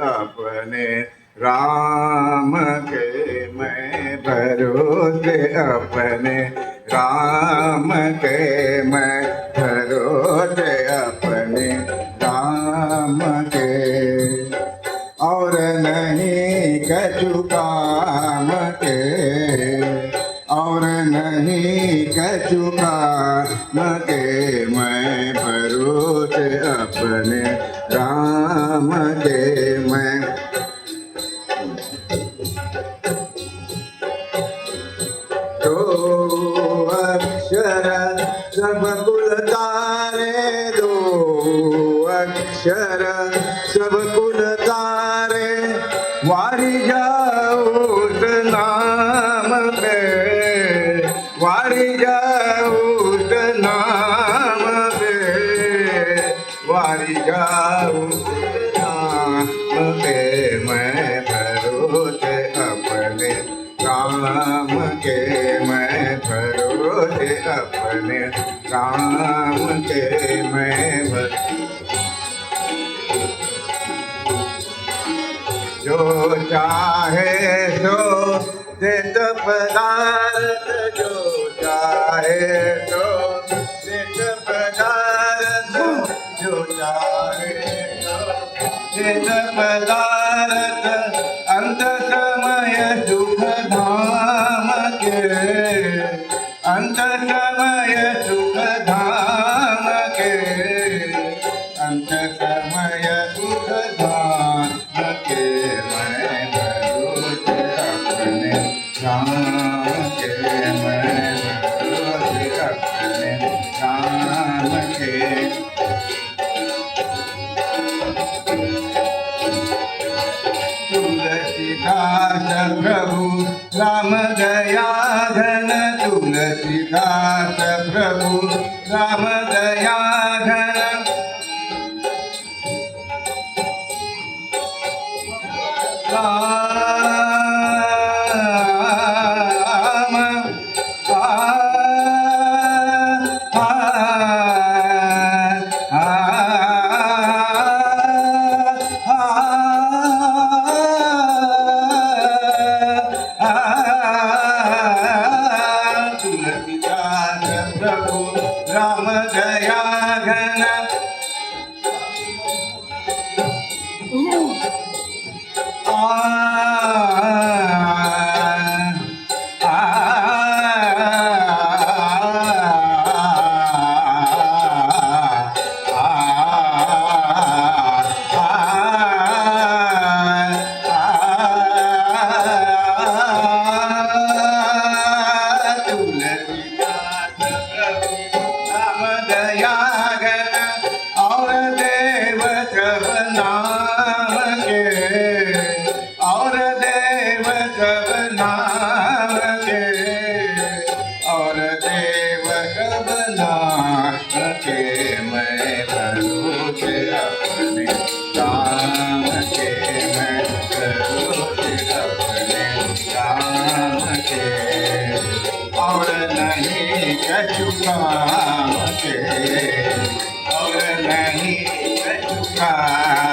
अपने राम के, मैं भरोसे अपने राम के, मैं भरोसे अपने राम के, और नहीं कछु काम के, और नहीं कछु काम के, मैं भरोसे अपने राम के, मैं दो अक्षर सब कुल तारे, दो अक्षर सब कुल तारे, वारी जाओ उस नाम पे, वारी जाओ उस नाम पे, वारी जाओ उस नाम पे, मैं भरोसे अपने राम के, मैं भरोसे अपने राम के, मैं जो चाहे सो देत पदार्थ, जो चाहे सो देत पदार्थ, जो चाहे सो देत पदार्थ, अंत समय सुख धाम के, अंत समय सुख धाम के, अंत समय सुख धाम के, मैं भरोसे अपने राम के, मैं भरोसे अपने राम के, तुलसीदास प्रभु राम दया घन, तुलसीदास प्रभु राम दया घन, राम तुलसीदास प्रभु राम दया घन, और देव जब नाम के, और देव जब नाम के, मैं भरोसे अपने राम के, मैं भरोसे अपने राम के, और नहीं कछु काम के, और नहीं कछु काम